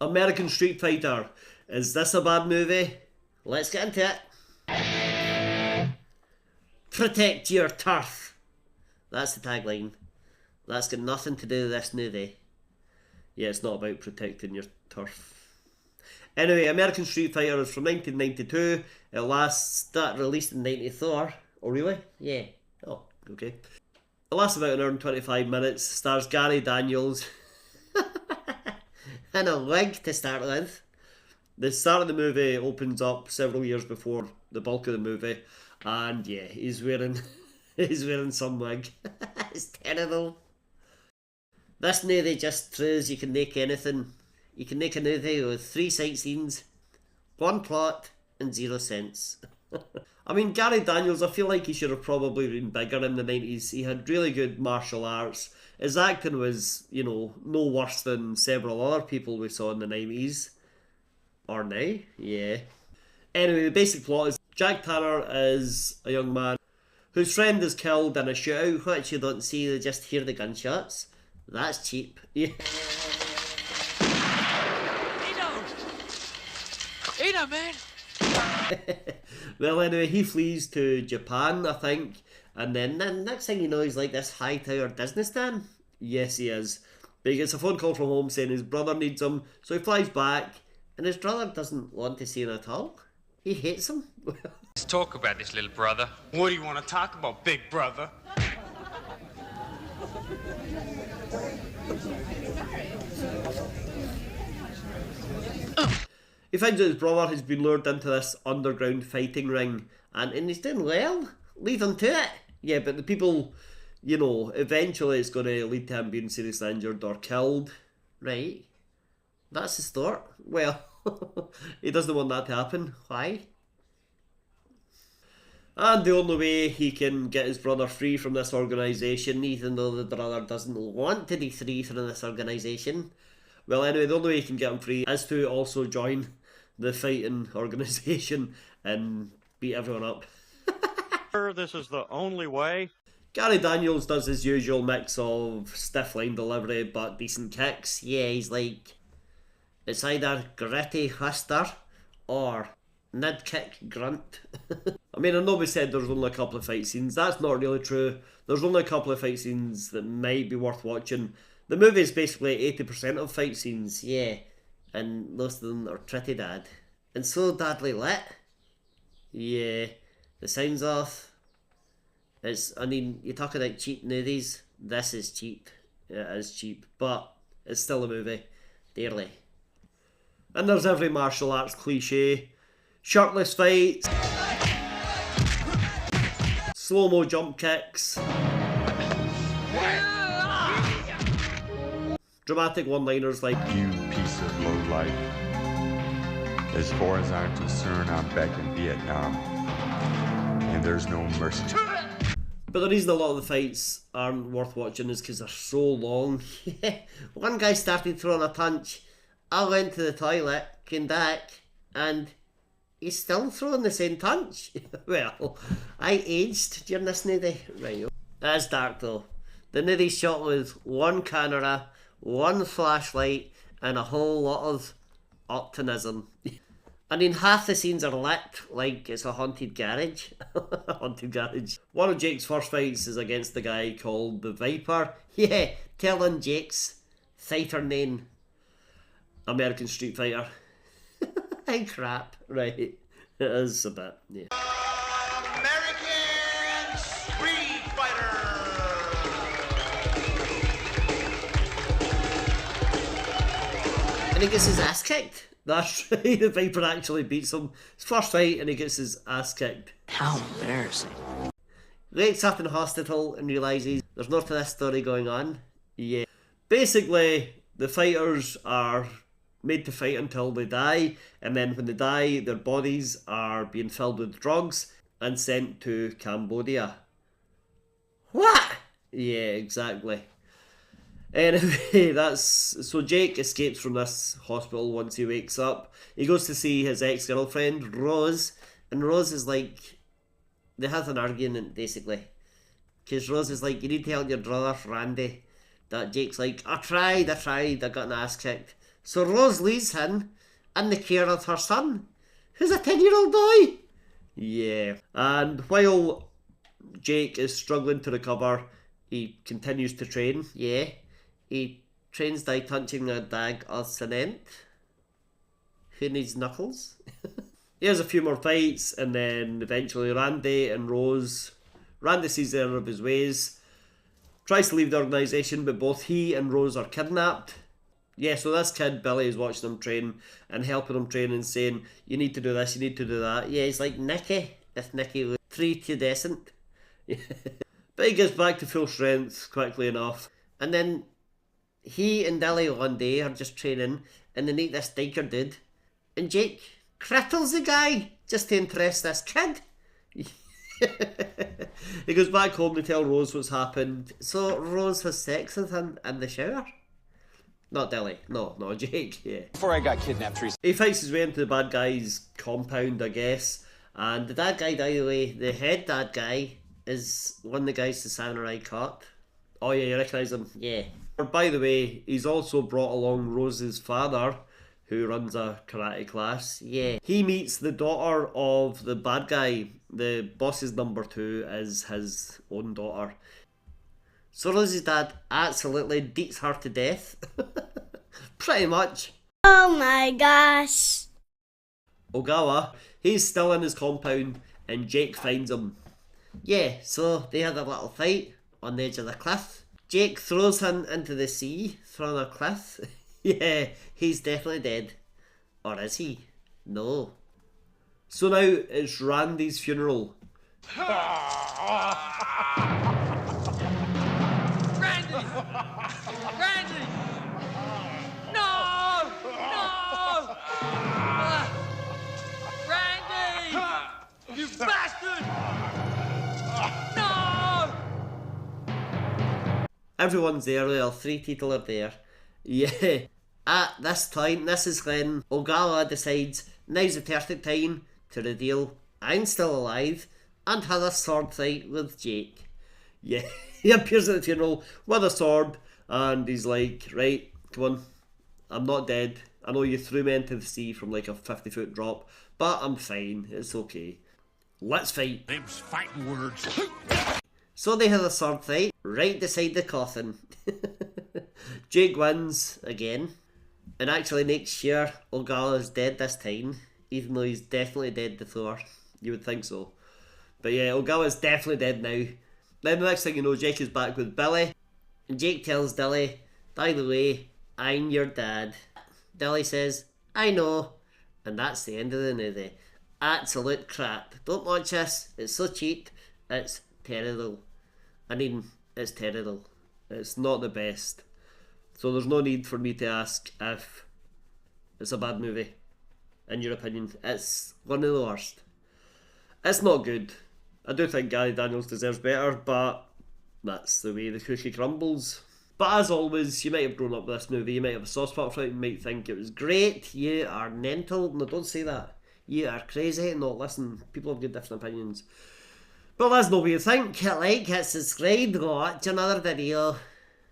American Street Fighter. Is this a bad movie? Let's get into it. Protect your turf. That's the tagline. That's got nothing to do with this movie. Yeah, it's not about protecting your turf. Anyway, American Street Fighter is from 1992. It released in 94. Oh, really? Yeah. Oh, okay. It lasts about an hour and 25 minutes. Stars Gary Daniels. And a wig to start with. The start of the movie opens up several years before the bulk of the movie. And yeah, he's wearing some wig. It's terrible. This movie just proves you can make anything. You can make a movie with 3 sight scenes, 1 plot, and 0 sense. I mean, Gary Daniels, I feel like he should have probably been bigger in the 90s. He had really good martial arts. His acting was, you know, no worse than several other people we saw in the 90s. Or now, yeah. Anyway, the basic plot is Jack Tanner is a young man whose friend is killed in a shootout, which you don't see, they just hear the gunshots. That's cheap. Yeah. Eno, man! Well, anyway, he flees to Japan, I think, and then the next thing you know, he's like this high-tower businessman. Yes, he is. But he gets a phone call from home saying his brother needs him, so he flies back, and his brother doesn't want to see him at all. He hates him. Let's talk about this, little brother. What do you want to talk about, big brother? He finds out his brother has been lured into this underground fighting ring, and he's doing well. Lead him to it. Yeah, but the people, you know, eventually it's going to lead to him being seriously injured or killed. Right? That's the start. Well, he doesn't want that to happen. Why? And the only way he can get his brother free from this organisation, even though the brother doesn't want to be free from this organisation, well, anyway, the only way he can get him free is to also join the fighting organisation and beat everyone up. This is the only way. Gary Daniels does his usual mix of stiff line delivery but decent kicks. Yeah, he's like, it's either gritty huster or mid-kick grunt. I mean, I know we said there's only a couple of fight scenes. That's not really true. There's only a couple of fight scenes that might be worth watching. The movie is basically 80% of fight scenes, yeah. And most of them are pretty bad. And so badly lit. Yeah. The sound's off. I mean, you're talking about cheap movies. This is cheap. It is cheap. But it's still a movie. Dearly. And there's every martial arts cliche. Shirtless fights. Slow-mo jump kicks. Dramatic one-liners like, "You piece of lowlife. As far as I'm concerned, I'm back in Vietnam. And there's no mercy." But the reason a lot of the fights aren't worth watching is because they're so long. One guy started throwing a punch. I went to the toilet, came back, and he's still throwing the same punch. Well, I aged during this movie. Right. That's dark though. The movie's shot with one camera, one flashlight, and a whole lot of optimism. I mean, half the scenes are lit like it's a haunted garage. Haunted garage. One of Jake's first fights is against the guy called the Viper. Yeah, telling Jake's fighter name. American Street Fighter. Hey, crap. Right. It is a bit, yeah. American Street Fighter! And he gets his ass kicked. That's right, the Viper actually beats him. His first fight and he gets his ass kicked. How embarrassing. He wakes up in hospital and realises there's more to this story going on. Yeah. Basically, the fighters are made to fight until they die, and then when they die, their bodies are being filled with drugs and sent to Cambodia. What? Yeah, exactly. Anyway, so Jake escapes from this hospital once he wakes up. He goes to see his ex-girlfriend, Rose, and Rose is like, they have an argument basically. Because Rose is like, you need to tell your brother, Randy, that Jake's like, I tried, I got an ass kicked. So Rose leaves him in the care of her son, who's a 10-year-old boy. Yeah. And while Jake is struggling to recover, he continues to train. Yeah. He trains by punching a bag of cement. Who needs knuckles? He has a few more fights, and then eventually Randy and Rose... Randy sees the error of his ways, tries to leave the organisation, but both he and Rose are kidnapped. Yeah, so this kid, Billy, is watching him train and helping him train and saying, you need to do this, you need to do that. Yeah, he's like Nicky, if Nicky was prepubescent. But he gets back to full strength quickly enough. And then he and Dilly one day are just training, and they meet this biker dude. And Jake cripples the guy just to impress this kid. He goes back home to tell Rose what's happened. So Rose has sex with him in the shower. Not Dilly, no, Jake, yeah. Before I got kidnapped, Teresa. He fights his way into the bad guy's compound, I guess. And the bad guy, by the way, the head bad guy, is one of the guys the samurai caught. Oh yeah, you recognise him? Yeah. By the way, he's also brought along Rose's father, who runs a karate class. Yeah. He meets the daughter of the bad guy. The boss's number 2 is his own daughter. So Rose's dad absolutely beats her to death. Pretty much. Oh my gosh. Ogawa, he's still in his compound and Jake finds him. Yeah, so they had a little fight on the edge of the cliff. Jake throws him into the sea from a cliff. Yeah, he's definitely dead. Or is he? No. So now it's Randy's funeral. Randy! Randy! No! No! Randy! You bastard! No! Everyone's there, well, 3 people are there. Yeah. At this time, this is when Ogawa decides now's the perfect time to reveal I'm still alive and has a sword fight with Jake. Yeah, he appears at the funeral with a sword and he's like, right, come on, I'm not dead. I know you threw me into the sea from like a 50-foot drop, but I'm fine, it's okay. Let's fight. Them's fighting words. So they have a sword fight right beside the coffin. Jake wins again and actually makes sure Ogawa's dead this time, even though he's definitely dead before. You would think so. But yeah, Ogawa's definitely dead now. Then the next thing you know, Jake is back with Billy. And Jake tells Dilly, by the way, I'm your dad. Dilly says, I know. And that's the end of the movie. Absolute crap. Don't watch this. It's so cheap. It's terrible. I mean, it's terrible. It's not the best. So there's no need for me to ask if it's a bad movie. In your opinion, it's one of the worst. It's not good. I do think Gary Daniels deserves better, but that's the way the cookie crumbles. But as always, you might have grown up with this movie, you might have a soft spot for it, you might think it was great, you are mental. No, don't say that. You are crazy. No, listen, people have got different opinions. But let us know what you think. Hit like, hit subscribe, go watch another video.